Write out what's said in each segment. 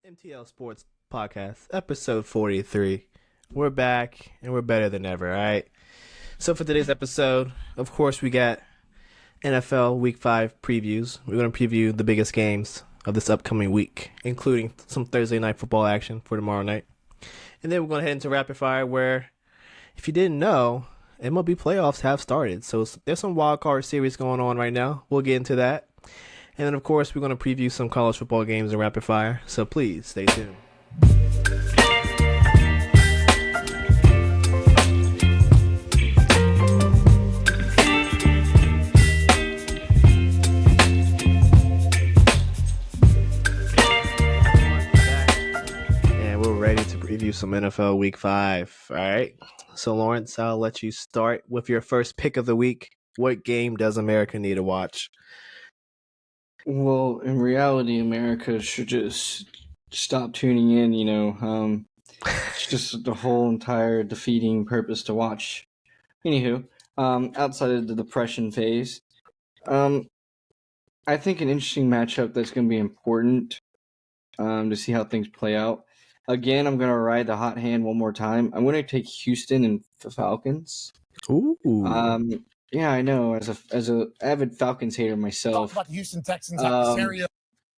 MTL Sports Podcast, episode 43. We're back and we're better than ever, all right? So for today's episode, of course, we got NFL Week 5 previews. We're going to preview the biggest games of this upcoming week, including some Thursday night football action for tomorrow night. And then we're going to head into rapid fire where, if you didn't know, MLB playoffs have started. So there's some wild card series going on right now. We'll get into that. And then, of course, we're going to preview some college football games in rapid fire. So please stay tuned. And we're ready to preview some NFL Week 5. All right. So, Lawrence, I'll let you start with your first pick of the week. What game does America need to watch? Well, in reality, America should just stop tuning in, it's just the whole entire defeating purpose to watch. Anywho, outside of the depression phase, I think an interesting matchup that's going to be important to see how things play out. Again, I'm going to ride the hot hand one more time. I'm going to take Houston and the Falcons. Ooh. Yeah, I know. As a avid Falcons hater myself, Talk about the Houston Texans adversarial.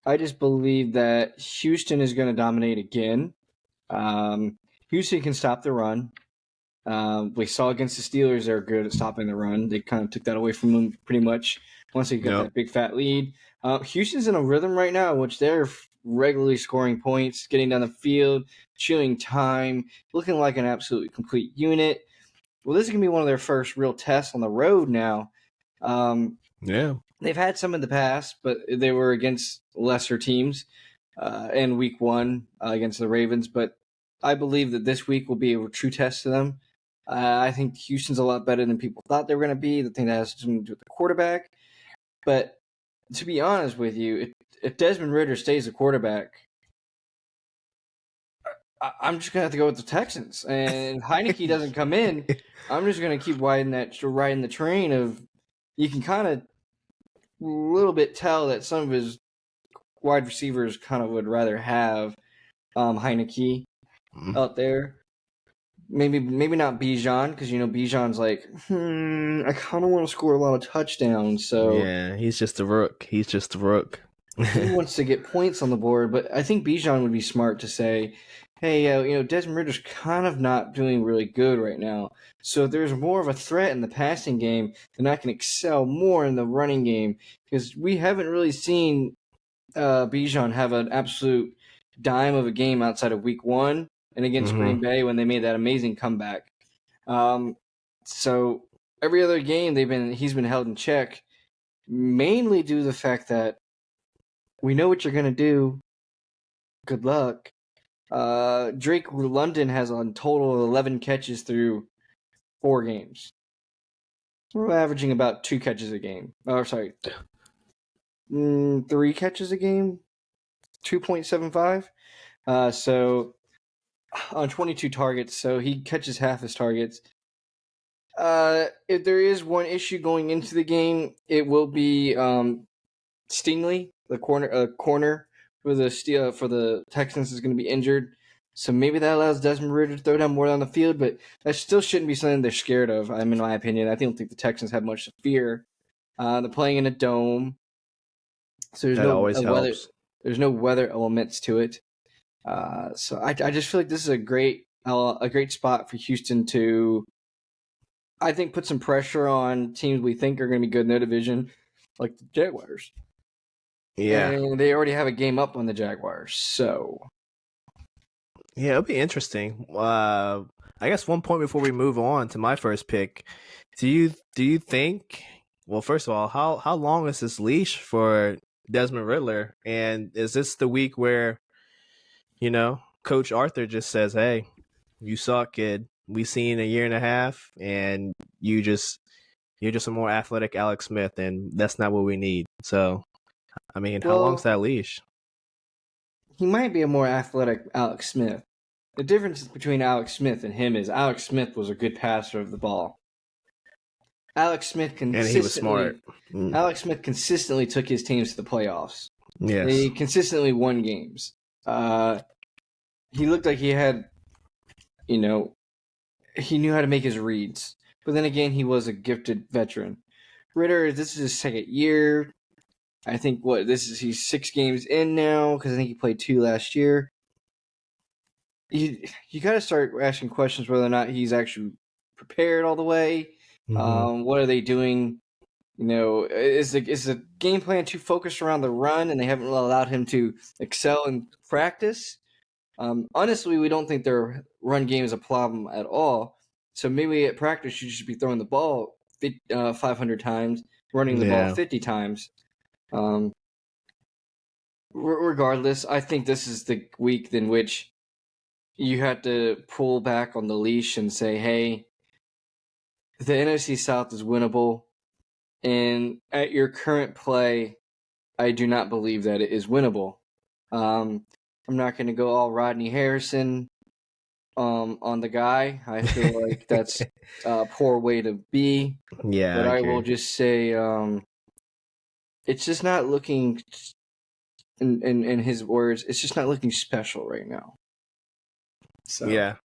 I just believe that Houston is going to dominate again. Houston can stop the run. We saw against the Steelers they're good at stopping the run. They kind of took that away from them pretty much once they got that big fat lead. Houston's in a rhythm right now, which they're regularly scoring points, getting down the field, chewing time, looking like an absolutely complete unit. Well, this is going to be one of their first real tests on the road now. They've had some in the past, but they were against lesser teams in week 1 against the Ravens. But I believe that this week will be a true test to them. I think Houston's a lot better than people thought they were going to be. The thing that has something to do with the quarterback. But to be honest with you, if Desmond Ridder stays the quarterback, I'm just going to have to go with the Texans. And Heineke doesn't come in. I'm just going to keep riding the train of you can kind of a little bit tell that some of his wide receivers kind of would rather have Heineke out there. Maybe not Bijan, because Bijan's like, I kind of want to score a lot of touchdowns. So yeah, he's just a rook. He wants to get points on the board, but I think Bijan would be smart to say, hey, Desmond Ridder's kind of not doing really good right now. So if there's more of a threat in the passing game, then I can excel more in the running game, because we haven't really seen Bijan have an absolute dime of a game outside of week 1 and against Green Bay when they made that amazing comeback. So every other game he's been held in check, mainly due to the fact that we know what you're going to do. Good luck. Drake London has a total of 11 catches through 4 games. We're averaging about 2 catches a game. 3 catches a game, 2.75. So on 22 targets, so he catches half his targets. If there is one issue going into the game, it will be Stingley, the corner for the Texans is going to be injured. So maybe that allows Desmond Ridder to throw down more on the field, but that still shouldn't be something they're scared of. In my opinion, I don't think the Texans have much to fear. They're playing in a dome, so there's no weather elements to it. So I just feel like this is a great spot for Houston to, I think, put some pressure on teams we think are going to be good in their division, like the Jaguars. Yeah. And they already have a game up on the Jaguars, so. Yeah, it'll be interesting. I guess one point before we move on to my first pick, do you think? Well, first of all, how long is this leash for Desmond Ridder? And is this the week where, Coach Arthur just says, "Hey, you suck, kid. We seen a year and a half, and you're just a more athletic Alex Smith, and that's not what we need." So, how long's that leash? He might be a more athletic Alex Smith. The difference between Alex Smith and him is Alex Smith was a good passer of the ball. Alex Smith consistently, and he was smart. Alex Smith consistently took his teams to the playoffs. Yes. They consistently won games. He looked like he had, he knew how to make his reads. But then again, he was a gifted veteran. Ritter, this is his second year. I think he's 6 games in now because I think he played 2 last year. You got to start asking questions whether or not he's actually prepared all the way. What are they doing? Is the game plan too focused around the run and they haven't allowed him to excel in practice? Honestly, we don't think their run game is a problem at all. So maybe at practice you should be throwing the ball 500 times, running the ball 50 times. Regardless, I think this is the week in which you have to pull back on the leash and say, hey, the NFC South is winnable. And at your current play, I do not believe that it is winnable. I'm not going to go all Rodney Harrison on the guy. I feel like that's a poor way to be. Yeah, but I will just say it's just not looking, in his words, it's just not looking special right now. So. Yeah,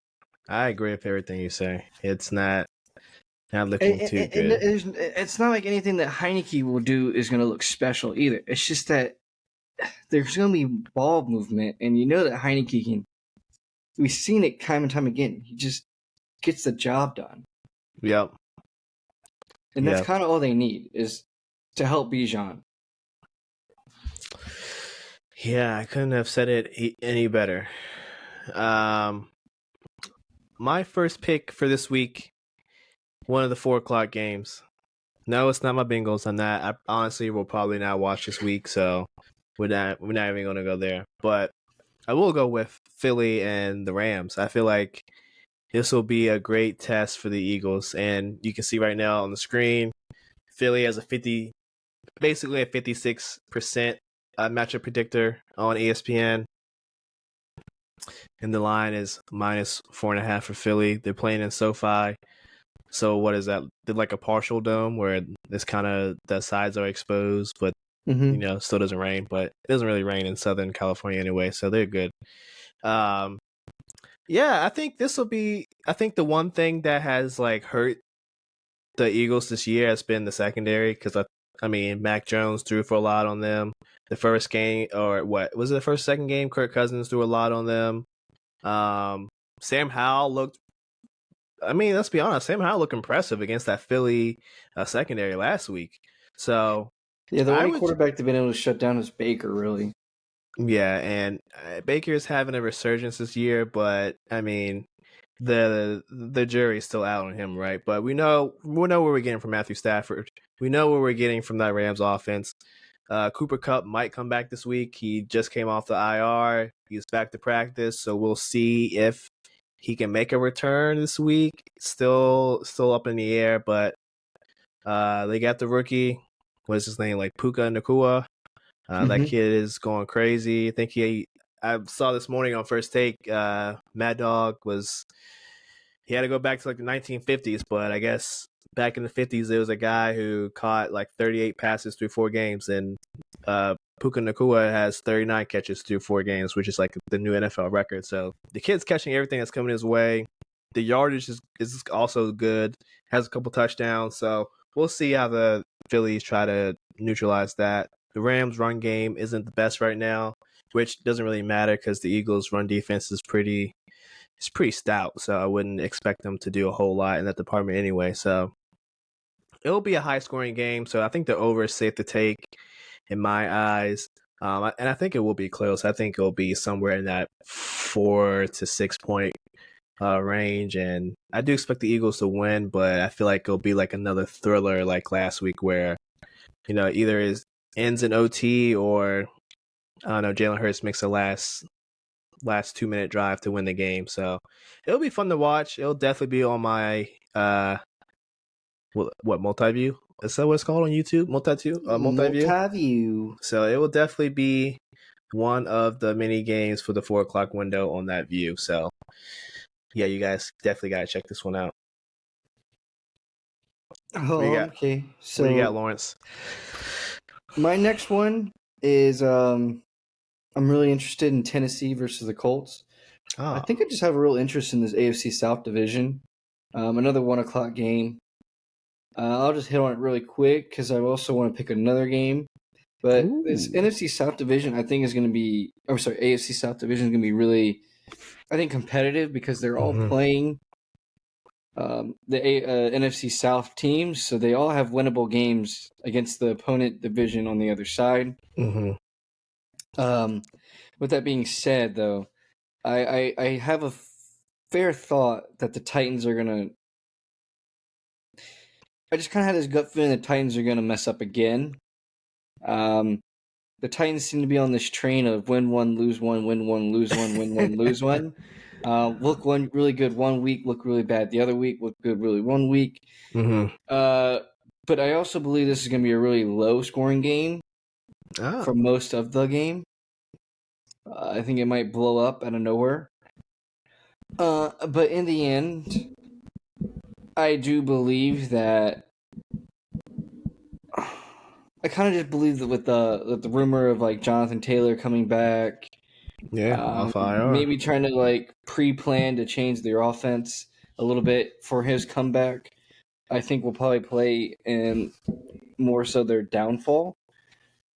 I agree with everything you say. It's not looking too good. It's not like anything that Heineke will do is going to look special either. It's just that there's going to be ball movement, and you know that Heineke can. We've seen it time and time again. He just gets the job done. Yep. And that's kind of all they need is to help Bijan. Yeah, I couldn't have said it any better. My first pick for this week, one of the 4:00 games. No, it's not my Bengals on that. I honestly will probably not watch this week, so we're not even going to go there. But I will go with Philly and the Rams. I feel like this will be a great test for the Eagles, and you can see right now on the screen, Philly has basically a 56% matchup predictor on ESPN. And the line is -4.5 for Philly. They're playing in SoFi. So what is that? They're like a partial dome where it's kind of the sides are exposed, but still doesn't rain. But it doesn't really rain in Southern California anyway, so they're good. I think this will be. I think the one thing that has hurt the Eagles this year has been the secondary because Mac Jones threw for a lot on them. The first game, or what was it? The first, second game, Kirk Cousins threw a lot on them. Sam Howell looked. Let's be honest. Sam Howell looked impressive against that Philly secondary last week. So yeah, the only quarterback they've been able to shut down is Baker, really. Yeah, and Baker's having a resurgence this year, but the jury's still out on him, right? But we know where we're getting from Matthew Stafford. We know what we're getting from that Rams offense. Cooper Kupp might come back this week. He just came off the IR. He's back to practice, so we'll see if he can make a return this week. Still up in the air, but they got the rookie. What's his name? Puka Nacua. That kid is going crazy. I think I saw this morning on First Take, Mad Dog he had to go back to the 1950s, but I guess back in the 50s, there was a guy who caught 38 passes through 4 games, and Puka Nacua has 39 catches through 4 games, which is the new NFL record. So the kid's catching everything that's coming his way. The yardage is also good, has a couple touchdowns. So we'll see how the Phillies try to neutralize that. The Rams' run game isn't the best right now, which doesn't really matter because the Eagles' run defense is pretty stout. So I wouldn't expect them to do a whole lot in that department anyway. So it'll be a high-scoring game. So I think the over is safe to take in my eyes. And I think it will be close. I think it'll be somewhere in that 4 to 6 point range. And I do expect the Eagles to win, but I feel like it'll be another thriller like last week where, either is ends in OT or I don't know, Jalen Hurts makes a last 2-minute drive to win the game. So it'll be fun to watch. It'll definitely be on my multi-view? Is that what it's called on YouTube? Multi-view? Multi-view. So it will definitely be one of the mini games for the 4:00 window on that view. So yeah, you guys definitely gotta check this one out. Okay. So what do you got, Lawrence? My next one is I'm really interested in Tennessee versus the Colts. I Oh, think I just have a real interest in this AFC South division. Another 1 o'clock game. I'll just hit on it really quick because I also want to pick another game. But this ooh. NFC South division, I think, is going to be. Oh, sorry, AFC South division is going to be really, I think, competitive because they're all Mm-hmm. playing the NFC South teams, so they all have winnable games against the opponent division on the other side. Mm-hmm. Um, with that being said, though, I have a fair thought that the Titans are gonna. I just kind of had this gut feeling the Titans are gonna mess up again. Um, the Titans seem to be on this train of win one, lose one, win one, lose one, win one, lose one. Look one really good one week, look really bad the other week, look good really one week. Mm-hmm. But I also believe this is going to be a really low scoring game Oh. for most of the game. I think it might blow up out of nowhere. But in the end, I do believe that. I kind of just believe that with the rumor of like Jonathan Taylor coming back, Yeah, off IR. maybe trying to like pre-plan to change their offense a little bit for his comeback, I think we'll probably play in more so their downfall.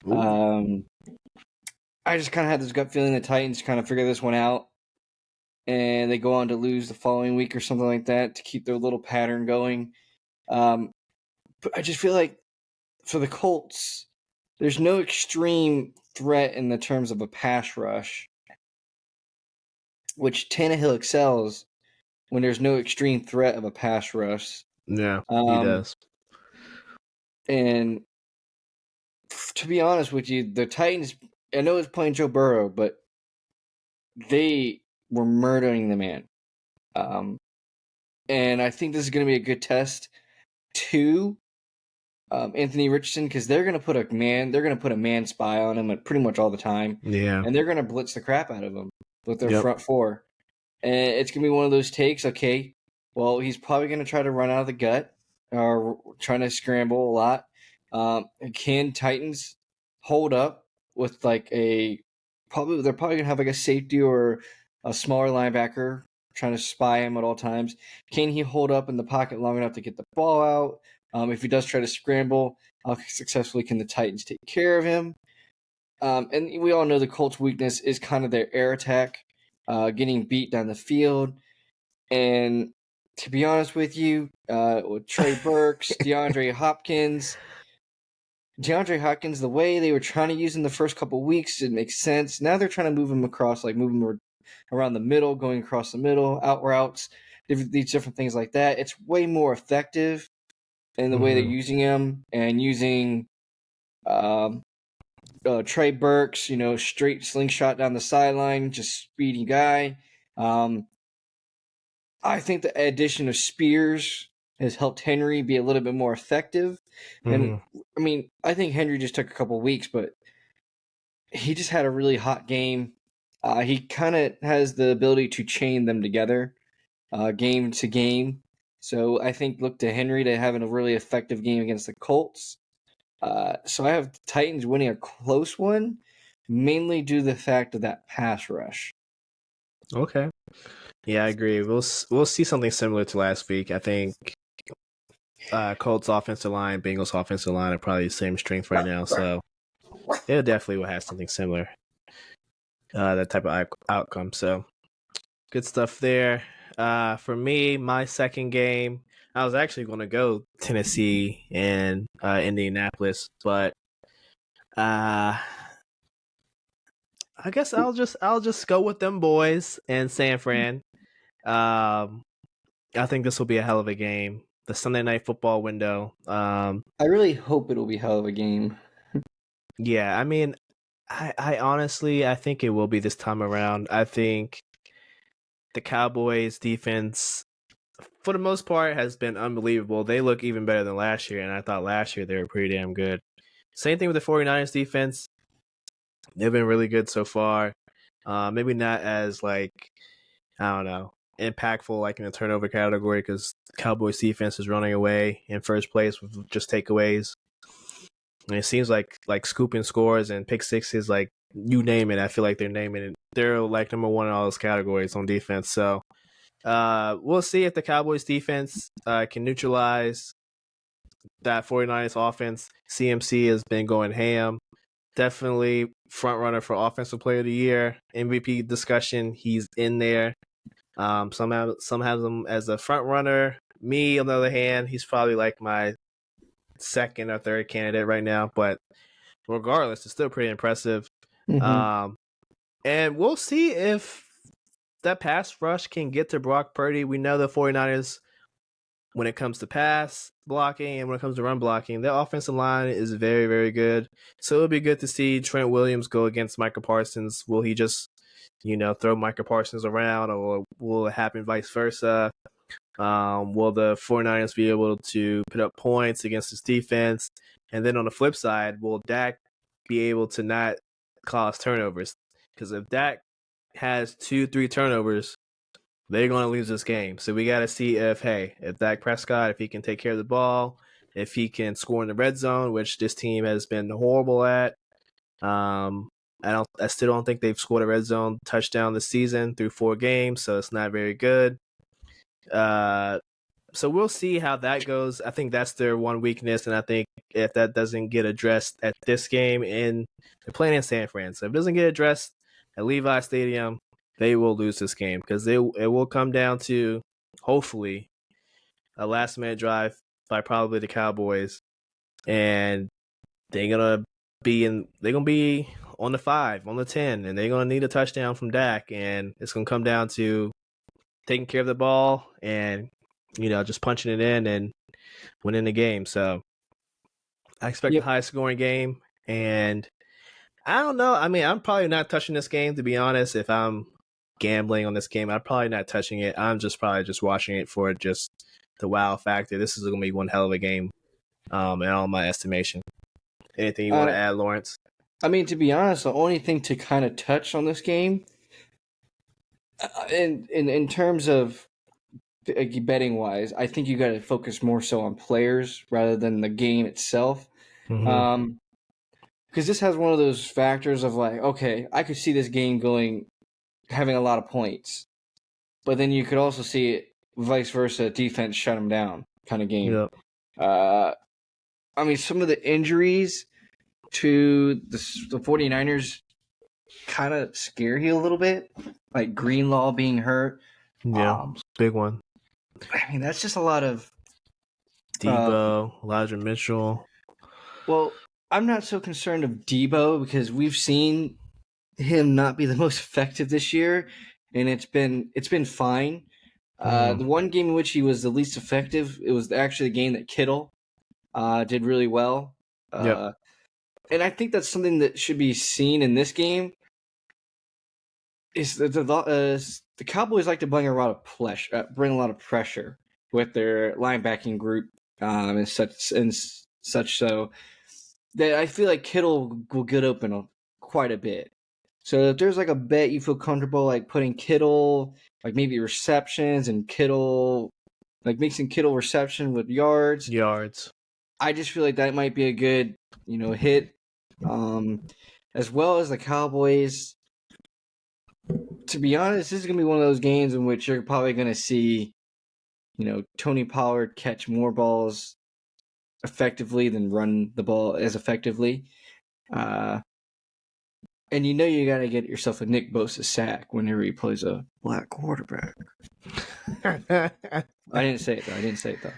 Ooh. I just kind of had this gut feeling the Titans kind of figure this one out, and they go on to lose the following week or something like that to keep their little pattern going. But I just feel like for the Colts, there's no extreme threat in the terms of a pass rush, which Tannehill excels when there's no extreme threat of a pass rush. Yeah, he Um, does. and to be honest with you, the Titans, I know it's playing Joe Burrow, but they were murdering the man. And I think this is going to be a good test to Anthony Richardson because they're going to put a man spy on him pretty much all the time, Yeah. and they're going to blitz the crap out of him with their Yep. front four. And it's going to be one of those takes. Okay, well, he's probably going to try to run out of the gut or trying to scramble a lot. Can Titans hold up with like they're probably going to have like a safety or a smaller linebacker trying to spy him at all times. Can he hold up in the pocket long enough to get the ball out? If he does try to scramble, how successfully can the Titans take care of him? And we all know the Colts' weakness is kind of their air attack, getting beat down the field. And to be honest with you, with Trey Burks, DeAndre Hopkins, the way they were trying to use him the first couple weeks didn't make sense. Now they're trying to move him across, like move him around the middle, going across the middle, out routes, these different things like that. It's way more effective in the way they're using him and using Trey Burks, straight slingshot down the sideline, just speedy guy. I think the addition of Spears has helped Henry be a little bit more effective. And I mean, I think Henry just took a couple weeks, but he just had a really hot game. He kind of has the ability to chain them together game to game. So I think look to Henry to having a really effective game against the Colts. So I have the Titans winning a close one, mainly due to the fact of that pass rush. Okay. Yeah, I agree. We'll see something similar to last week. I think Colts offensive line, Bengals offensive line are probably the same strength right now, so it definitely will have something similar. That type of outcome. So good stuff there. For me, my second game, I was actually going to go Tennessee and Indianapolis, but I guess I'll just go with them boys and San Fran. I think this will be a hell of a game. The Sunday Night Football window. I really hope it'll be hell of a game. Yeah, I mean, I honestly, I think it will be this time around. I think the Cowboys defense, for the most part, has been unbelievable. They look even better than last year, and I thought last year they were pretty damn good. Same thing with the 49ers defense. They've been really good so far. Maybe not as, like, I don't know, impactful like in the turnover category because Cowboys defense is running away in first place with just takeaways. And it seems like scooping scores and pick sixes like you name it. I feel like they're naming it. They're like number one in all those categories on defense. So we'll see if the Cowboys defense can neutralize that 49ers offense. CMC has been going ham. Definitely front runner for Offensive Player of the Year. MVP discussion, he's in there. Some have him as a front runner. Me, on the other hand, he's probably like my second or third candidate right now. But regardless, it's still pretty impressive. Mm-hmm. And we'll see if that pass rush can get to Brock Purdy. We know the 49ers, when it comes to pass blocking and when it comes to run blocking, their offensive line is very, very good. So it'll be good to see Trent Williams go against Micah Parsons. Will he just, throw Micah Parsons around, or will it happen vice versa? Will the 49ers be able to put up points against this defense? And then on the flip side, will Dak be able to not cause turnovers? Because if Dak has 2-3 turnovers, they're going to lose this game. So we got to see if Dak Prescott, if he can take care of the ball, if he can score in the red zone, which this team has been horrible at. I still don't think they've scored a red zone touchdown this season through 4 games, so it's not very good. So we'll see how that goes. I think that's their one weakness, and I think if that doesn't get addressed at this game, they're playing in San Fran, so if it doesn't get addressed at Levi Stadium, they will lose this game, because it will come down to, hopefully, a last-minute drive by probably the Cowboys, and they're gonna be on the 5, on the 10, and they're gonna need a touchdown from Dak, and it's gonna come down to taking care of the ball and just punching it in and winning the game. So I expect the highest scoring game, and I don't know. I mean, I'm probably not touching this game, to be honest. If I'm gambling on this game, I'm probably not touching it. I'm probably just watching it for just the wow factor. This is going to be one hell of a game, in all my estimation. Anything you want to add, Lawrence? I mean, to be honest, the only thing to kind of touch on this game, in terms of betting wise, I think you got to focus more so on players rather than the game itself. Mm-hmm. Because this has one of those factors of like, okay, I could see this game having a lot of points, but then you could also see it vice versa, defense shut them down kind of game. Yep. I mean, some of the injuries to the 49ers kind of scare you a little bit, like Greenlaw being hurt. Yeah, big one. I mean, that's just a lot of Debo, Elijah Mitchell. Well, I'm not so concerned of Debo because we've seen him not be the most effective this year, and it's been fine. The one game in which he was the least effective, it was actually the game that Kittle did really well. And I think that's something that should be seen in this game. Is the Cowboys like to bring a lot of pressure with their linebacking group and such so that I feel like Kittle will get open quite a bit. So if there's like a bet you feel comfortable like putting Kittle, like maybe receptions and Kittle, like mixing Kittle reception with yards. I just feel like that might be a good, hit. As well as the Cowboys. To be honest, this is going to be one of those games in which you're probably going to see, Tony Pollard catch more balls effectively than run the ball as effectively. And you got to get yourself a Nick Bosa sack whenever he plays a black quarterback. I didn't say it though.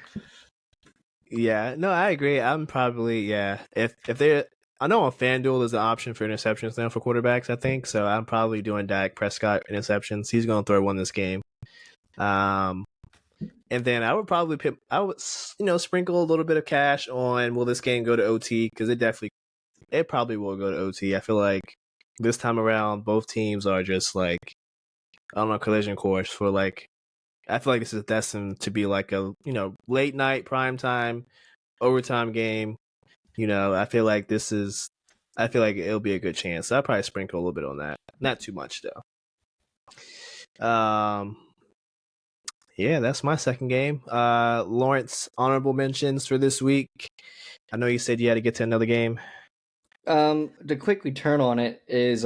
Yeah, no, I agree. I'm probably If they're, I know on FanDuel there's an option for interceptions now for quarterbacks, I think. So I'm probably doing Dak Prescott interceptions. He's going to throw one this game. And then I would probably sprinkle a little bit of cash on will this game go to OT, because it probably will go to OT. I feel like this time around both teams are just like on a collision course for like, I feel like this is destined to be like a late night primetime overtime game. I feel like it'll be a good chance. So I'll probably sprinkle a little bit on that. Not too much though. Yeah, that's my second game. Lawrence, honorable mentions for this week. I know you said you had to get to another game. The quick return on it is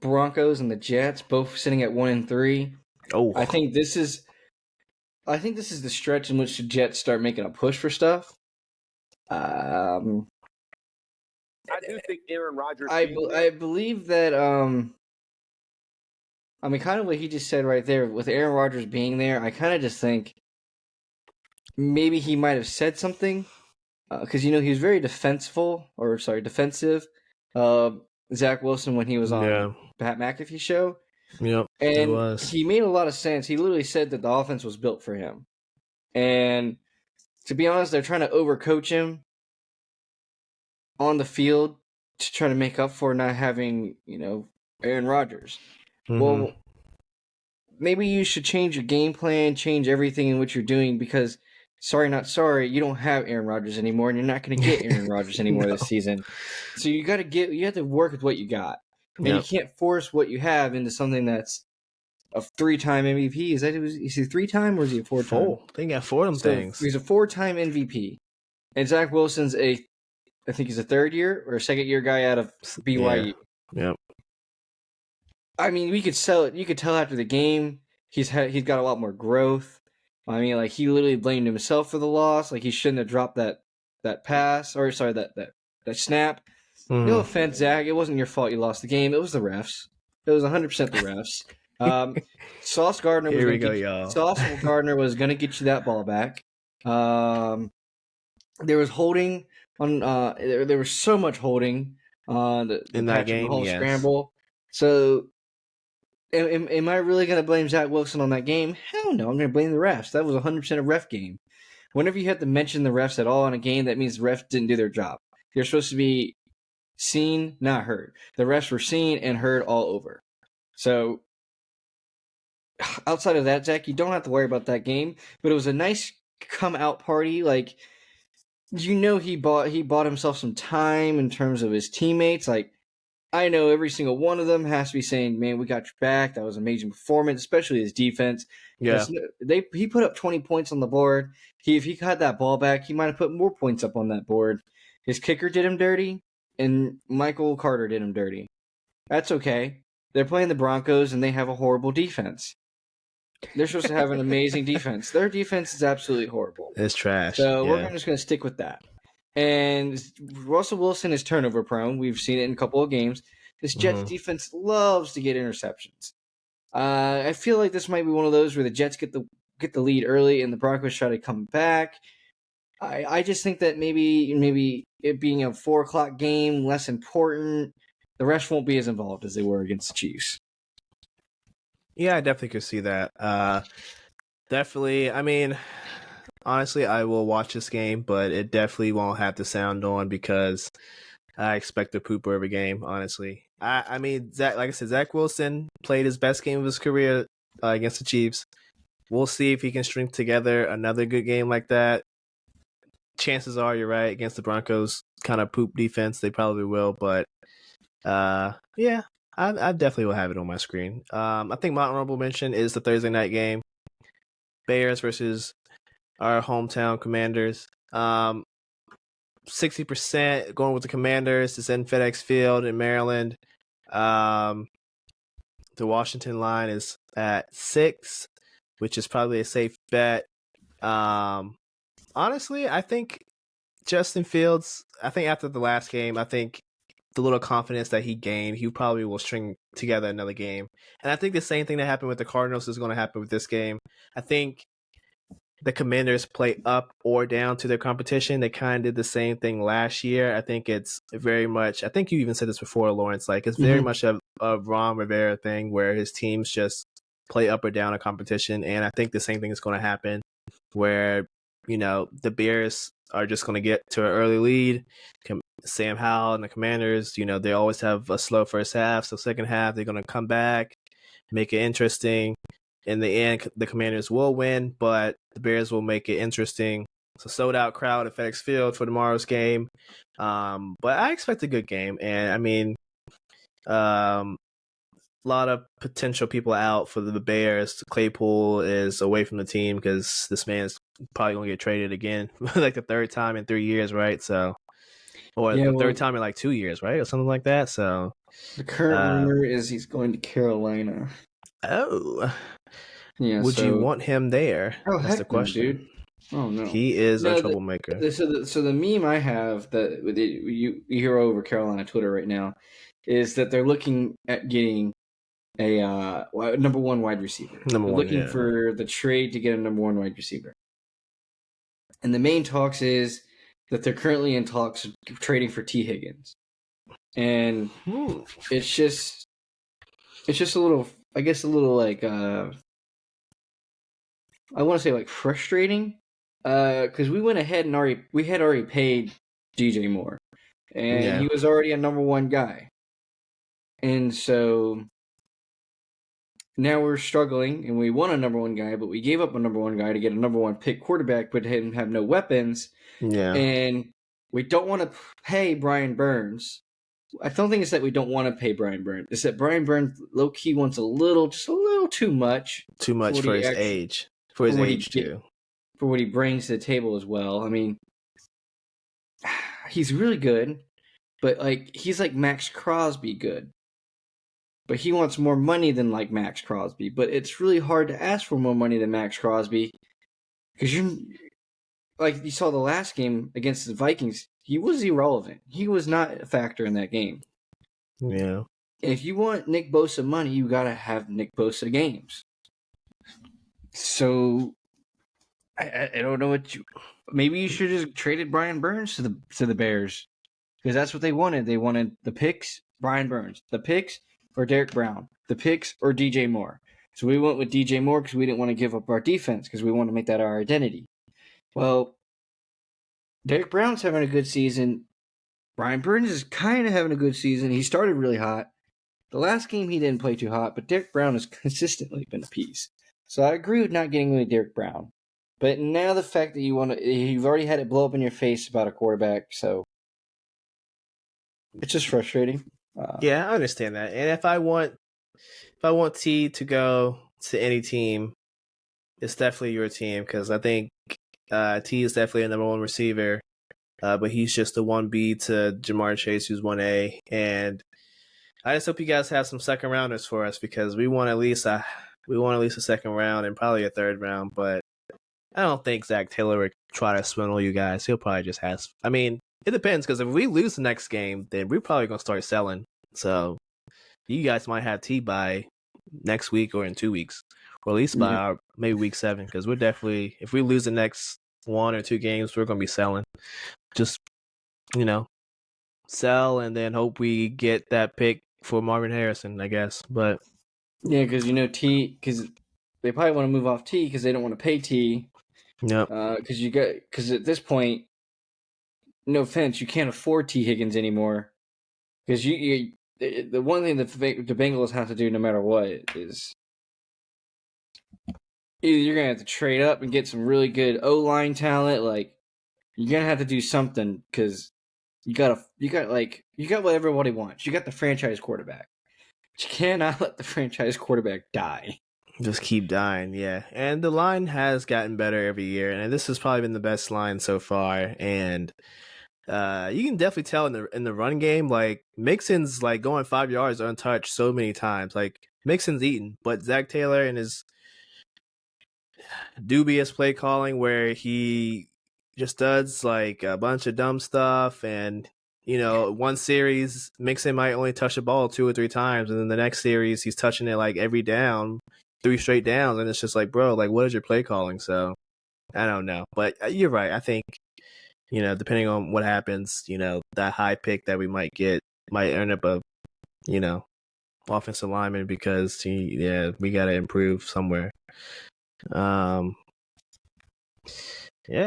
Broncos and the Jets both sitting at 1-3. Oh, I think this is the stretch in which the Jets start making a push for stuff. I do think Aaron Rodgers. I believe that I mean, kind of what he just said right there with Aaron Rodgers being there. I kind of just think maybe he might have said something because he was very defensive. Zach Wilson when he was on Pat McAfee show. Yep, and he made a lot of sense. He literally said that the offense was built for him, and to be honest, they're trying to overcoach him on the field to try to make up for not having Aaron Rodgers. Mm-hmm. Well, maybe you should change your game plan, change everything in what you're doing because, sorry, not sorry, you don't have Aaron Rodgers anymore, and you're not going to get Aaron Rodgers anymore this season. So you have to work with what you got, and you can't force what you have into something that's a 3-time MVP. Is he 3-time or is he a 4-time? 4. I think he got 4 of them things. He's a 4-time MVP, and Zach Wilson's I think he's a 3rd year or a 2nd year guy out of BYU. Yep. I mean, we could sell it. You could tell after the game he's got a lot more growth. I mean, like he literally blamed himself for the loss. Like he shouldn't have dropped that pass or sorry that snap. Mm-hmm. No offense, Zach. It wasn't your fault you lost the game. It was the refs. It was 100% the refs. Sauce Gardner was going to get you that ball back. There was holding on. There was so much holding on in that game. Scramble. So. Am I really going to blame Zach Wilson on that game? Hell no, I'm going to blame the refs. That was 100% a ref game. Whenever you have to mention the refs at all in a game, that means the refs didn't do their job. They're supposed to be seen, not heard. The refs were seen and heard all over. So, outside of that, Zach, you don't have to worry about that game. But it was a nice come-out party. Like, he bought himself some time in terms of his teammates. Like, I know every single one of them has to be saying, man, we got your back. That was an amazing performance, especially his defense. Yeah. He put up 20 points on the board. If he had that ball back, he might have put more points up on that board. His kicker did him dirty, and Michael Carter did him dirty. That's okay. They're playing the Broncos, and they have a horrible defense. They're supposed to have an amazing defense. Their defense is absolutely horrible. It's trash. So we're just going to stick with that. And Russell Wilson is turnover prone. We've seen it in a couple of games. This Jets defense loves to get interceptions. I feel like this might be one of those where the Jets get the lead early and the Broncos try to come back. I just think that maybe it being a 4:00 game, less important, the refs won't be as involved as they were against the Chiefs. Yeah, I definitely could see that. Definitely. I mean, honestly, I will watch this game, but it definitely won't have the sound on because I expect a pooper every game, honestly. I mean, like I said, Zach Wilson played his best game of his career against the Chiefs. We'll see if he can string together another good game like that. Chances are you're right. Against the Broncos kind of poop defense, they probably will. But, yeah, I definitely will have it on my screen. I think my honorable mention is the Thursday night game. Bears versus our hometown Commanders. 60% going with the Commanders. It's in FedEx Field in Maryland. The Washington line is at 6, which is probably a safe bet. Honestly, I think Justin Fields, after the last game, I think the little confidence that he gained, he probably will string together another game. And I think the same thing that happened with the Cardinals is going to happen with this game. I think the Commanders play up or down to their competition. They kind of did the same thing last year. I think it's very much, I think you even said this before, Lawrence, like it's very much a Ron Rivera thing where his teams just play up or down a competition. And I think the same thing is going to happen where, the Bears are just going to get to an early lead. Sam Howell and the Commanders, they always have a slow first half. So second half, they're going to come back, make it interesting. In the end, the Commanders will win, but the Bears will make it interesting. It's a sold-out crowd at FedEx Field for tomorrow's game. But I expect a good game. And, I mean, a lot of potential people out for the Bears. Claypool is away from the team because this man's probably going to get traded again, like the 3rd time in 3 years, right? So, or the third time in like 2 years, right, or something like that. So the current rumor is he's going to Carolina. Oh, yeah. Would you want him there? Oh, That's the question, no, dude. Oh no, he is a troublemaker. So the meme I have that you hear over Carolina Twitter right now is that they're looking at getting a number one wide receiver. Looking for the trade to get a number one wide receiver. And the main talks is that they're currently in talks of trading for T. Higgins. And it's just a little, I guess, like, I want to say like frustrating. Because we went ahead and had already paid DJ Moore. And he was already a number one guy. And so now we're struggling, and we won a number one guy, but we gave up a number one guy to get a number one pick quarterback, but didn't have no weapons. Yeah. And we don't want to pay Brian Burns. I don't think it's that we don't want to pay Brian Burns. It's that Brian Burns low-key wants just a little too much. Too much for his age. For his age, too. For what he brings to the table as well. I mean, he's really good, but like he's like Max Crosby good. But he wants more money than like Max Crosby. But it's really hard to ask for more money than Max Crosby. Because you saw the last game against the Vikings, he was irrelevant. He was not a factor in that game. Yeah. And if you want Nick Bosa money, you got to have Nick Bosa games. So I don't know maybe you should have just traded Brian Burns to the Bears. Because that's what they wanted. They wanted the picks, Brian Burns. The picks, or Derek Brown, the picks, or DJ Moore. So we went with DJ Moore because we didn't want to give up our defense because we want to make that our identity. Well, Derek Brown's having a good season. Brian Burns is kind of having a good season. He started really hot. The last game he didn't play too hot, but Derek Brown has consistently been a piece. So I agree with not getting rid of Derek Brown. But now the fact that you've already had it blow up in your face about a quarterback, so it's just frustrating. Yeah, I understand that. And if I want T to go to any team, it's definitely your team because I think T is definitely a number one receiver, but he's just the 1B to Jamar Chase, who's 1A. And I just hope you guys have some second rounders for us because we want at least a second round and probably a third round. But I don't think Zach Taylor would try to swindle you guys. He'll probably just I mean, it depends because if we lose the next game, then we're probably gonna start selling. So you guys might have T by next week or in 2 weeks, or at least by maybe week 7. Because we're definitely, if we lose the next 1 or 2 games, we're gonna be selling. Just sell and then hope we get that pick for Marvin Harrison, I guess. But yeah, because T, because they probably want to move off T because they don't want to pay T. Yep. Because at this point, no offense, you can't afford T. Higgins anymore. Because the one thing that the Bengals have to do no matter what is either you're gonna have to trade up and get some really good O-line talent, like you're gonna have to do something because you got what everybody wants. You got the franchise quarterback. But you cannot let the franchise quarterback die. Just keep dying, yeah. And the line has gotten better every year, and this has probably been the best line so far. And you can definitely tell in the run game, like Mixon's like going 5 yards untouched so many times. Like Mixon's eating, but Zach Taylor and his dubious play calling where he just does like a bunch of dumb stuff, and one series Mixon might only touch the ball 2 or 3 times, and then the next series he's touching it like every down. 3 straight downs, and it's just like, bro, like, what is your play calling? So, I don't know. But you're right. I think, depending on what happens, that high pick that we might get might earn up a, offensive lineman because, we got to improve somewhere. Yeah,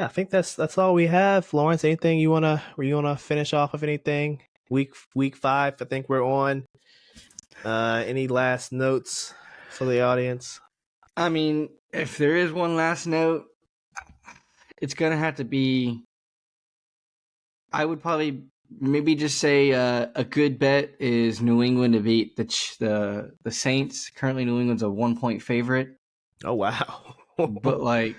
I think that's all we have. Lawrence, anything you wanna finish off of anything? Week 5, I think we're on. Any last notes for the audience? I mean, if there is one last note, it's gonna have to be. I would probably maybe just say a good bet is New England to beat the Saints. Currently, New England's a 1-point favorite. Oh wow! But like,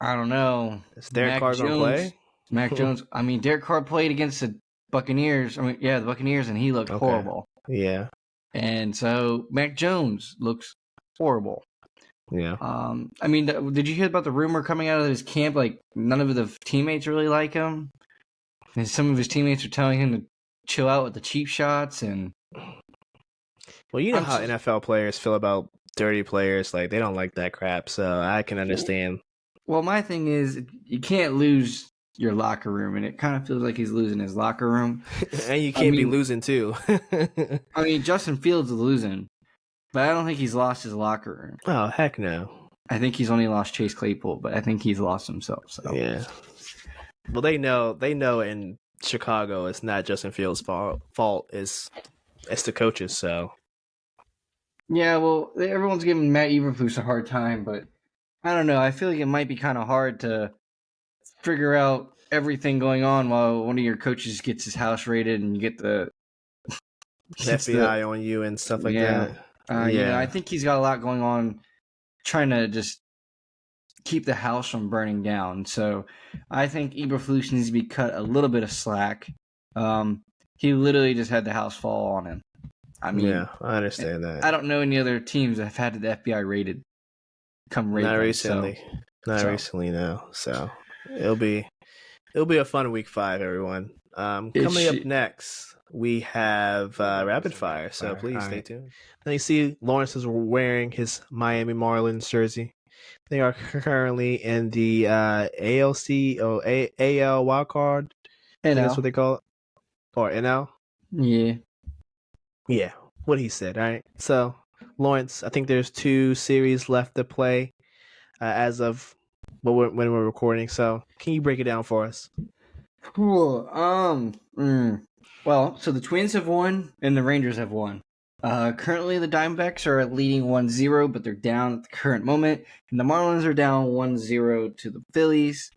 I don't know. Is Derek Carr gonna play? Mac Jones. I mean, Derek Carr played against Buccaneers. The Buccaneers, and he looked horrible. Yeah. And so Mac Jones looks horrible. Yeah. Did you hear about the rumor coming out of his camp? Like, none of the teammates really like him, and some of his teammates are telling him to chill out with the cheap shots. And well, you know how NFL players feel about dirty players. Like, they don't like that crap. So I can understand. Well, my thing is, you can't lose your locker room, and it kind of feels like he's losing his locker room. And you can't be losing too. Justin Fields is losing, but I don't think he's lost his locker room. Oh, heck no. I think he's only lost Chase Claypool, but I think he's lost himself. So yeah. Well, they know in Chicago it's not Justin Fields' fault. It's the coaches. So yeah, well, everyone's giving Matt Eberflus a hard time, but I don't know. I feel like it might be kind of hard to figure out everything going on while one of your coaches gets his house raided and you get the FBI on you and stuff like that. I think he's got a lot going on, trying to just keep the house from burning down. So I think Eberflus needs to be cut a little bit of slack. He literally just had the house fall on him. I understand that. I don't know any other teams that have had the FBI raided. Not recently. Recently, no. So it'll be a fun week 5, everyone. Coming up next, we have rapid fire. So please stay tuned. Now you see Lawrence is wearing his Miami Marlins jersey. They are currently in the ALC or AL wild card. NL. That's what they call it, or NL. Yeah. What he said. All right. So Lawrence, I think there's 2 series left to play as of when we're recording. So can you break it down for us? Cool. Well, so the Twins have won and the Rangers have won. Currently, the Diamondbacks are leading 1-0, but they're down at the current moment. And the Marlins are down 1-0 to the Phillies.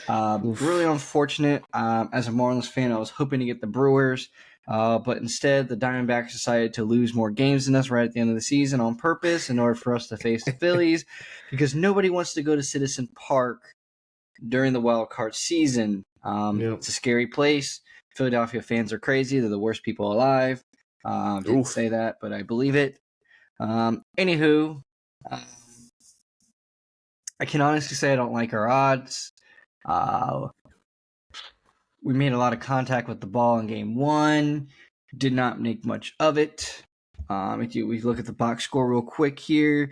Really unfortunate. As a Marlins fan, I was hoping to get the Brewers. But instead, the Diamondbacks decided to lose more games than us right at the end of the season on purpose in order for us to face the Phillies, because nobody wants to go to Citizen Park during the wild card season. It's a scary place. Philadelphia fans are crazy. They're the worst people alive. Didn't say that, but I believe it. Anywho, I can honestly say I don't like our odds. We made a lot of contact with the ball in game 1. Did not make much of it. If we look at the box score real quick here,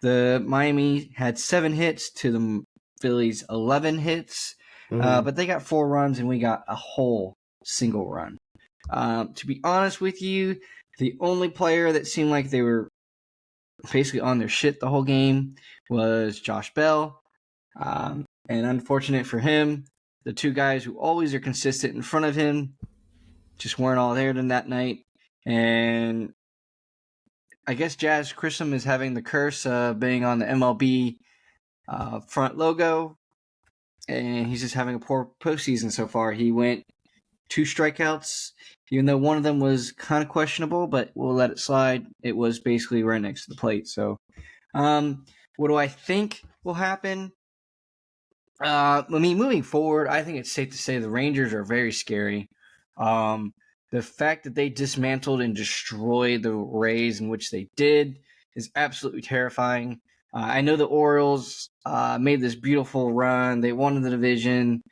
the Miami had 7 hits to the Phillies 11 hits, but they got 4 runs and we got a whole single run. To be honest with you, the only player that seemed like they were basically on their shit the whole game was Josh Bell. And unfortunate for him, the 2 guys who always are consistent in front of him just weren't all there that night. And I guess Jazz Chisholm is having the curse of being on the MLB front logo, and he's just having a poor postseason so far. He went 2 strikeouts, even though one of them was kind of questionable, but we'll let it slide. It was basically right next to the plate. So what do I think will happen? Moving forward, I think it's safe to say the Rangers are very scary. The fact that they dismantled and destroyed the Rays, in which they did, is absolutely terrifying. I know the Orioles made this beautiful run. They won the division.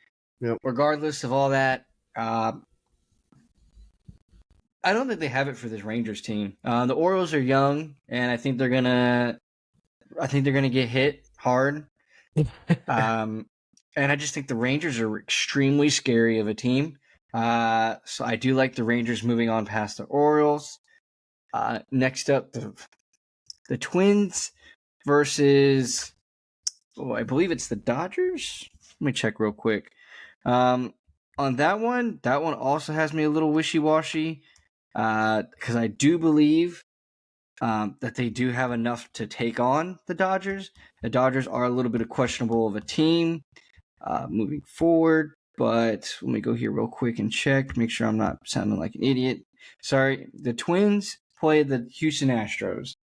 Yep. Regardless of all that, I don't think they have it for this Rangers team. The Orioles are young, and I think they're gonna get hit hard. And I just think the Rangers are extremely scary of a team. So I do like the Rangers moving on past the Orioles. Next up, the Twins versus, I believe it's the Dodgers. Let me check real quick. On that one also has me a little wishy-washy, because I do believe that they do have enough to take on the Dodgers. The Dodgers are a little bit questionable of a team moving forward, but let me go here real quick and check, make sure I'm not sounding like an idiot. Sorry, the Twins play the Houston Astros.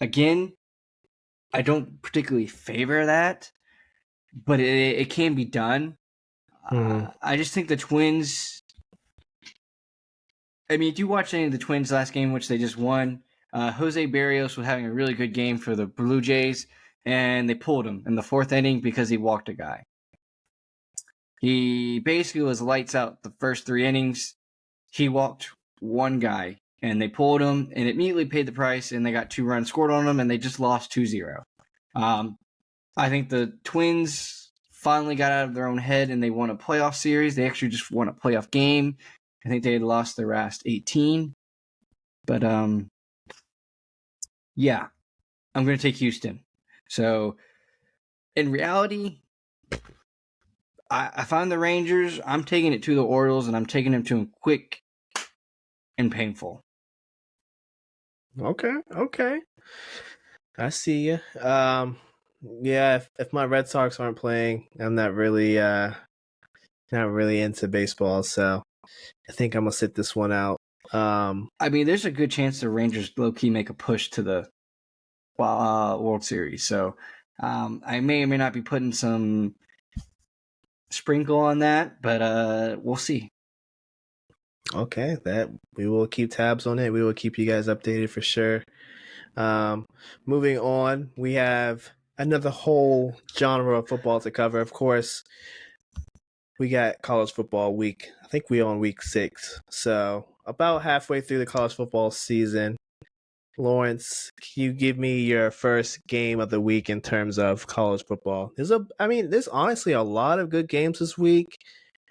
Again, I don't particularly favor that, but it can be done. I just think the Twins I mean, if you watch any of the Twins' last game, which they just won, Jose Barrios was having a really good game for the Blue Jays, and they pulled him in the 4th inning because he walked a guy. He basically was lights out the first 3 innings. He walked one guy, and they pulled him and immediately paid the price, and they got 2 runs scored on him, and they just lost 2-0. I think the Twins finally got out of their own head, and they won a playoff series. They actually just won a playoff game. I think they had lost their last 18. But, yeah, I'm going to take Houston. So, in reality, I find the Rangers. I'm taking it to the Orioles, and I'm taking them to them quick and painful. Okay. I see you. Yeah, if my Red Sox aren't playing, I'm not really into baseball, so I think I'm gonna sit this one out. I mean, there's a good chance the Rangers low-key make a push to the World Series. So I may or may not be putting some sprinkle on that, but we'll see. Okay, that we will keep tabs on it. We will keep you guys updated for sure. Moving on, we have another whole genre of football to cover. Of course, we got college football week. I think we're on week 6. So about halfway through the college football season. Lawrence, can you give me your first game of the week in terms of college football? There's honestly a lot of good games this week.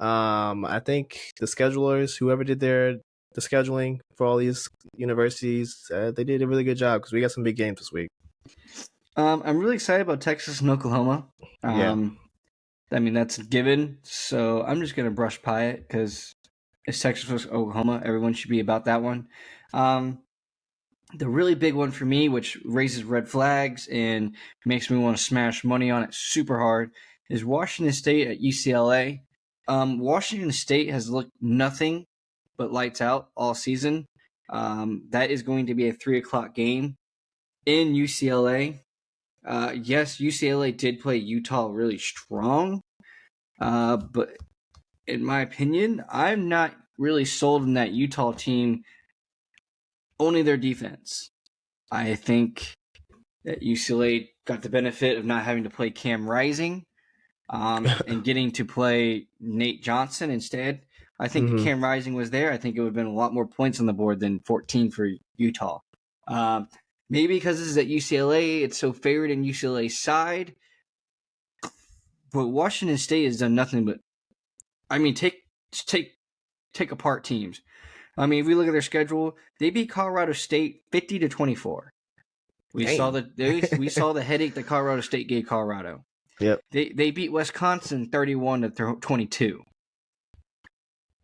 I think the schedulers, whoever did the scheduling for all these universities, they did a really good job because we got some big games this week. I'm really excited about Texas and Oklahoma. Yeah. I mean, that's a given. So I'm just going to brush by it because it's Texas versus Oklahoma. Everyone should be about that one. The really big one for me, which raises red flags and makes me want to smash money on it super hard, is Washington State at UCLA. Washington State has looked nothing but lights out all season. That is going to be a 3:00 game in UCLA. Yes, UCLA did play Utah really strong, but in my opinion, I'm not really sold on that Utah team. Only their defense. I think that UCLA got the benefit of not having to play Cam Rising and getting to play Nate Johnson instead. I think if Cam Rising was there, I think it would have been a lot more points on the board than 14 for Utah. Maybe because this is at UCLA, it's so favored in UCLA's side. But Washington State has done nothing but, take apart teams. I mean, if we look at their schedule, they beat Colorado State 50-24. We saw the headache that Colorado State gave Colorado. Yep. They beat Wisconsin 31-22.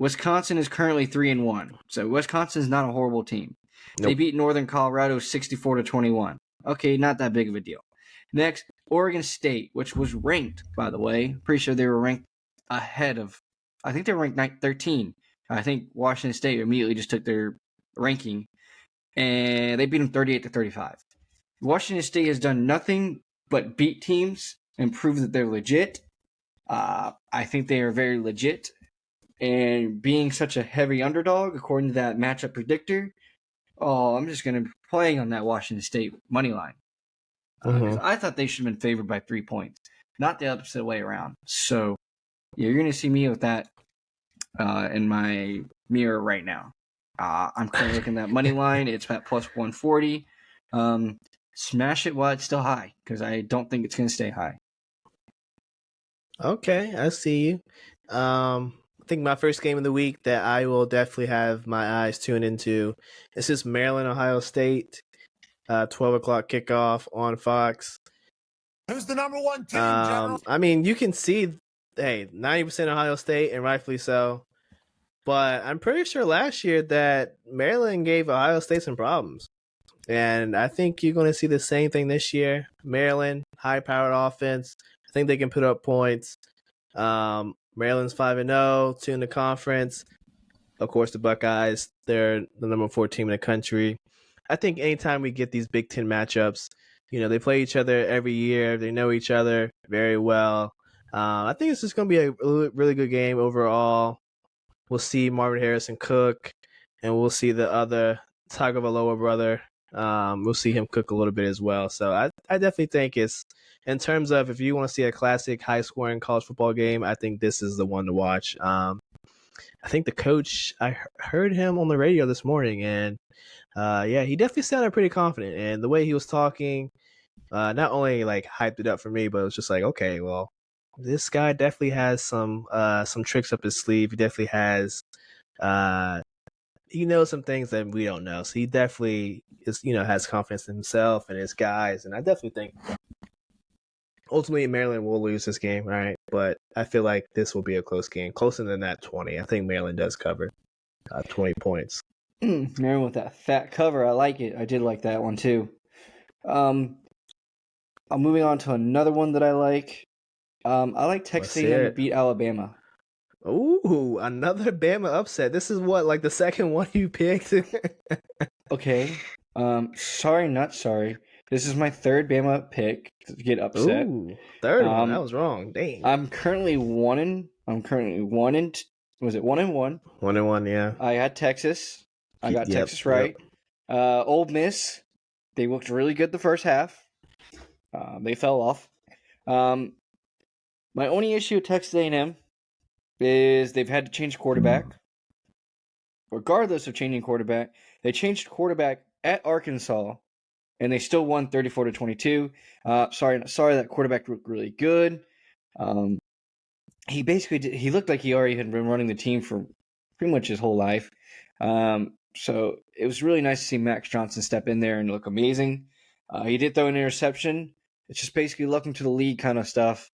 Wisconsin is currently 3-1, so Wisconsin is not a horrible team. Nope. They beat Northern Colorado 64-21. Okay, not that big of a deal. Next, Oregon State, which was ranked, by the way. Pretty sure they were ranked ahead of. I think they were ranked 13. I think Washington State immediately just took their ranking, and they beat them 38-35. Washington State has done nothing but beat teams and prove that they're legit. I think they are very legit. And being such a heavy underdog, according to that matchup predictor, I'm just going to be playing on that Washington State money line. Because I thought they should have been favored by 3 points, not the opposite way around. So you're going to see me with that in my mirror right now. I'm currently looking at that money line. It's at plus 140. Smash it while it's still high, because I don't think it's going to stay high. Okay, I see you. I think my first game of the week that I will definitely have my eyes tuned into is this Maryland, Ohio State, 12:00 kickoff on Fox. Who's the number one team, General? I mean, you can see, 90% Ohio State, and rightfully so. But I'm pretty sure last year that Maryland gave Ohio State some problems. And I think you're going to see the same thing this year. Maryland, high-powered offense. I think they can put up points. Maryland's 5-0, 2 in the conference. Of course, the Buckeyes, they're the number 4 team in the country. I think anytime we get these Big Ten matchups, they play each other every year. They know each other very well. I think it's just going to be a really good game overall. We'll see Marvin Harrison cook. and we'll see the other Tagovailoa brother. We'll see him cook a little bit as well. So I definitely think it's, in terms of if you want to see a classic high scoring college football game, I think this is the one to watch. I think the coach, I heard him on the radio this morning, and yeah, he definitely sounded pretty confident. And the way he was talking, not only like hyped it up for me, but it was just like, okay, well, this guy definitely has some tricks up his sleeve. He definitely has he knows some things that we don't know. So he definitely is, has confidence in himself and his guys. And I definitely think ultimately Maryland will lose this game, right? But I feel like this will be a close game, closer than that 20. I think Maryland does cover 20 points. Maryland with that fat cover, I like it. I did like that one too. I'm moving on to another one that I like. I like Texas A&M to beat Alabama. Ooh, another Bama upset. This is what, like the second one you picked? Okay. Sorry, not sorry. This is my third Bama pick to get upset. Ooh, third one. That was wrong. Dang. I'm currently one and was it 1-1? 1-1, yeah. I had Texas. I got Texas right. Yep. Ole Miss, they looked really good the first half. They fell off. My only issue with Texas A&M is they've had to change quarterback. Regardless of changing quarterback, they changed quarterback at Arkansas, and they still won 34-22. Sorry that quarterback looked really good. He basically he looked like he already had been running the team for pretty much his whole life. So it was really nice to see Max Johnson step in there and look amazing. He did throw an interception. It's just basically looking to the league kind of stuff.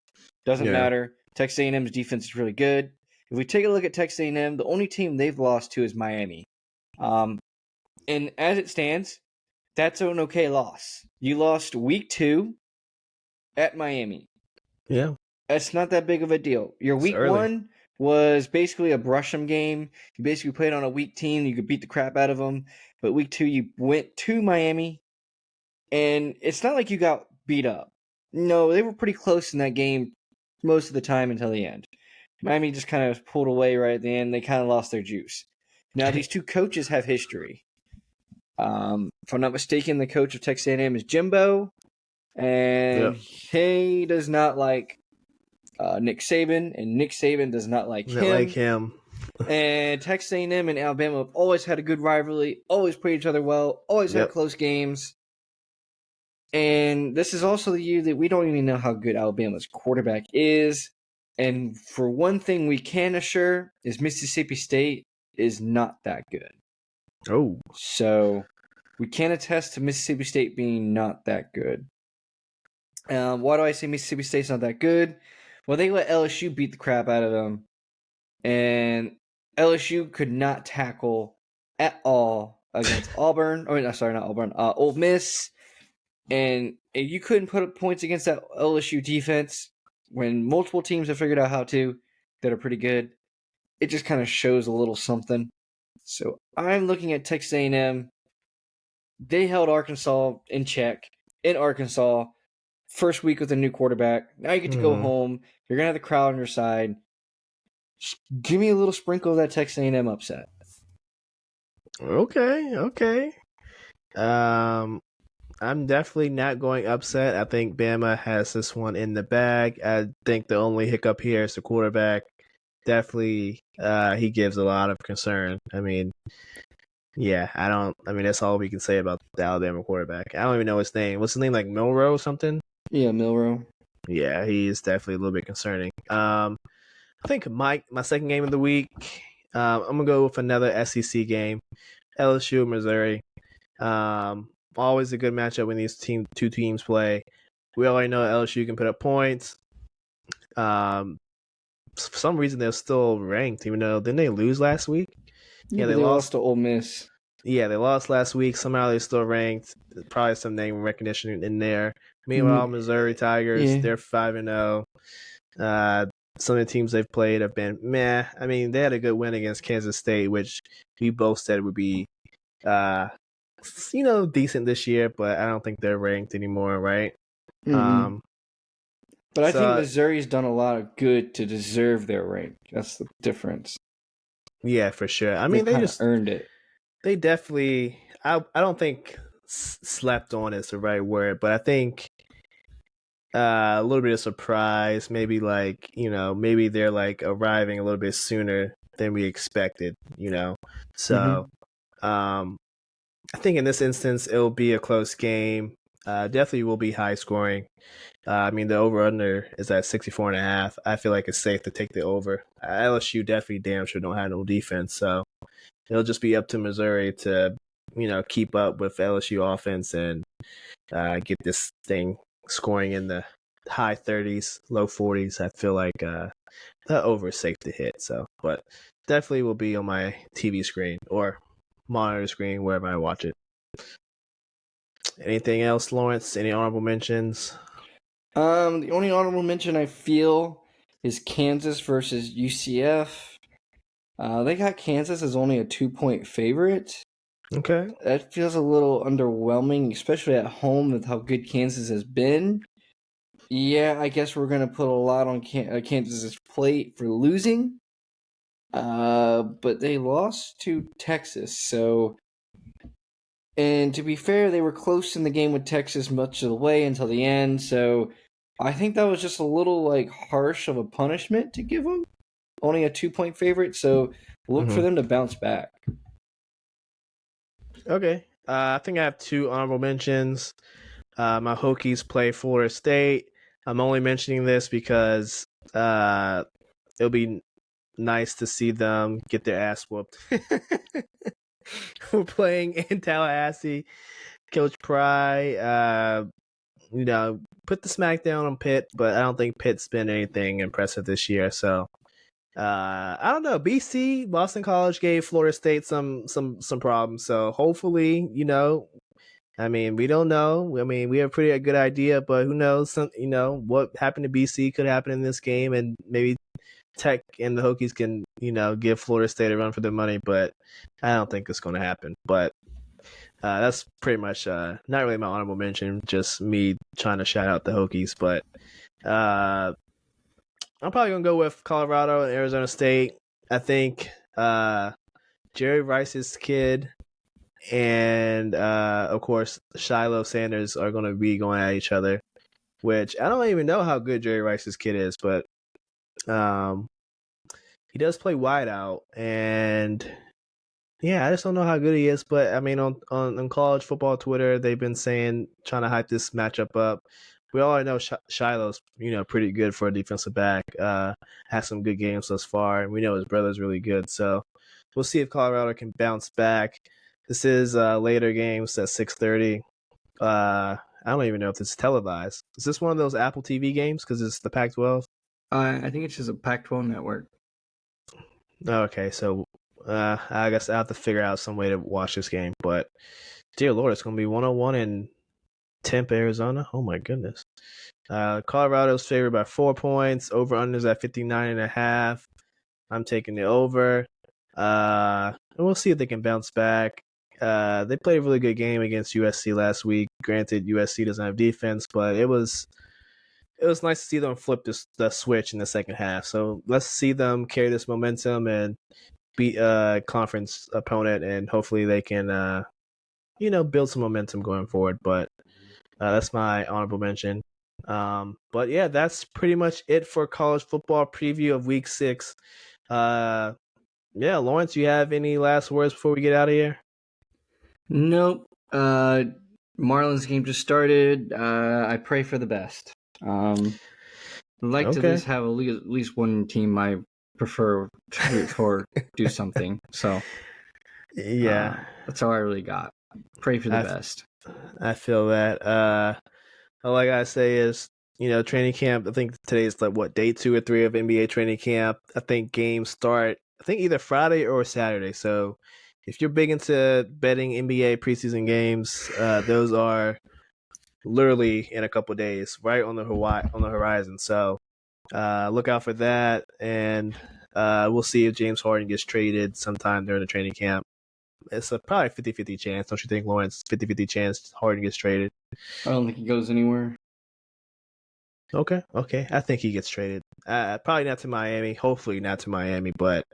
Doesn't matter. Texas A&M's defense is really good. If we take a look at Texas A&M, the only team they've lost to is Miami. And as it stands, that's an okay loss. You lost week 2 at Miami. Yeah. That's not that big of a deal. Your week 1 was basically a brush 'em game. You basically played on a weak team. You could beat the crap out of them. But week 2, you went to Miami. And it's not like you got beat up. No, they were pretty close in that game most of the time until the end. Miami just kind of pulled away right at the end. They kind of lost their juice. Now, these two coaches have history. If I'm not mistaken, the coach of Texas A&M is Jimbo. And he does not like Nick Saban. And Nick Saban does not like him. And Texas A&M and Alabama have always had a good rivalry. Always played each other well. Always had close games. And this is also the year that we don't even know how good Alabama's quarterback is. And for one thing we can assure is Mississippi State is not that good. Oh. So we can attest to Mississippi State being not that good. Why do I say Mississippi State's not that good? Well, they let LSU beat the crap out of them. And LSU could not tackle at all against Auburn. Oh, no, sorry, not Auburn. Ole Miss. And you couldn't put up points against that LSU defense when multiple teams have figured out how to that are pretty good. It just kind of shows a little something. So I'm looking at Texas A&M. They held Arkansas in check in Arkansas. First week with a new quarterback. Now you get to go home. You're going to have the crowd on your side. Just give me a little sprinkle of that Texas A&M upset. Okay. I'm definitely not going upset. I think Bama has this one in the bag. I think the only hiccup here is the quarterback. Definitely, he gives a lot of concern. I mean, that's all we can say about the Alabama quarterback. I don't even know his name. What's his name? Like Milroe or something? Yeah, Milroe. Yeah, he is definitely a little bit concerning. I think my second game of the week, I'm going to go with another SEC game. LSU, Missouri. Always a good matchup when these two teams play. We already know LSU can put up points. For some reason, they're still ranked, even though didn't they lose last week? Yeah, they lost to Ole Miss. Yeah, they lost last week. Somehow they're still ranked. Probably some name recognition in there. Meanwhile, Missouri Tigers, they're 5-0. Some of the teams they've played have been meh. I mean, they had a good win against Kansas State, which we both said would be decent this year, but I don't think they're ranked anymore, right? Mm-hmm. But I think Missouri's done a lot of good to deserve their rank. That's the difference. Yeah, for sure. I mean, they just earned it. they definitely. I don't think slept on is the right word, but I think a little bit of surprise. Maybe like maybe they're like arriving a little bit sooner than we expected. So um, I think in this instance it'll be a close game. Definitely will be high scoring. I mean, the over/under is at 64.5. I feel like it's safe to take the over. LSU definitely damn sure don't have no defense, so it'll just be up to Missouri to, keep up with LSU offense and get this thing scoring in the high 30s, low 40s. I feel like the over is safe to hit. So, but definitely will be on my TV screen or monitor screen wherever I watch it. Anything else, Lawrence? Any honorable mentions? The only honorable mention I feel is Kansas versus UCF. They got Kansas as only a 2-point favorite. Okay. That feels a little underwhelming, especially at home with how good Kansas has been. Yeah, I guess we're going to put a lot on Kansas's plate for losing. But they lost to Texas, so... And to be fair, they were close in the game with Texas much of the way until the end, so I think that was just a little harsh of a punishment to give them. Only a 2-point favorite, so look for them to bounce back. Okay. I think I have 2 honorable mentions. My Hokies play Florida State. I'm only mentioning this because it'll be nice to see them get their ass whooped. We're playing in Tallahassee. Coach Pry, put the smackdown on Pitt, but I don't think Pitt's been anything impressive this year. So I don't know. BC, Boston College gave Florida State some problems. So hopefully, I mean, we don't know. I mean, we have a pretty good idea, but who knows? What happened to BC could happen in this game, and maybe Tech and the Hokies can, give Florida State a run for their money, but I don't think it's going to happen. But that's pretty much not really my honorable mention, just me trying to shout out the Hokies. But I'm probably going to go with Colorado and Arizona State. I think Jerry Rice's kid and, of course, Shiloh Sanders are going to be going at each other, which I don't even know how good Jerry Rice's kid is, but he does play wide out, and yeah, I just don't know how good he is. But I mean, on college football Twitter, they've been trying to hype this matchup up. We all know Shiloh's, pretty good for a defensive back. Has some good games thus far, and we know his brother's really good. So we'll see if Colorado can bounce back. This is later games at 6:30. I don't even know if it's televised. Is this one of those Apple TV games because it's the Pac-12? I think it's just a Pac-12 network. Okay, so I guess I have to figure out some way to watch this game. But dear Lord, it's going to be 101 in Tempe, Arizona. Oh my goodness. Colorado's favored by 4 points. Over/unders at 59.5. I'm taking the over. And we'll see if they can bounce back. They played a really good game against USC last week. Granted, USC doesn't have defense, but it was nice to see them flip the switch in the second half. So let's see them carry this momentum and beat a conference opponent, and hopefully they can, build some momentum going forward. But that's my honorable mention. But yeah, that's pretty much it for college football preview of Week 6. Yeah, Lawrence, you have any last words before we get out of here? Nope. Marlins game just started. I pray for the best. I'd like to at least have at least one team I prefer to root for do something. So yeah, that's all I really got. Pray for the best. I feel that. All I gotta say is, training camp. I think today is day 2 or 3 of NBA training camp. I think games start. I think either Friday or Saturday. So if you're big into betting NBA preseason games, those are literally in a couple of days, right on the horizon. So look out for that, and we'll see if James Harden gets traded sometime during the training camp. It's a probably 50-50 chance, don't you think, Lawrence? 50-50 chance Harden gets traded. I don't think he goes anywhere. Okay. I think he gets traded. Probably not to Miami. Hopefully not to Miami, but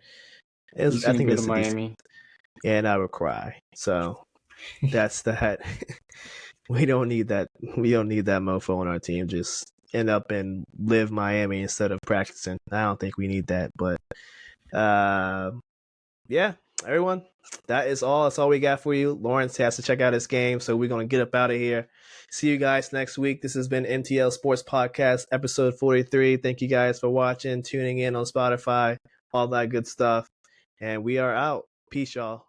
I think it's Miami. and I would cry. So that's that. We don't need that. We don't need that mofo on our team. Just end up and live Miami instead of practicing. I don't think we need that. But yeah, everyone, that is all. That's all we got for you. Lawrence has to check out his game, so we're gonna get up out of here. See you guys next week. This has been MTL Sports Podcast, episode 43. Thank you guys for watching, tuning in on Spotify, all that good stuff. And we are out. Peace, y'all.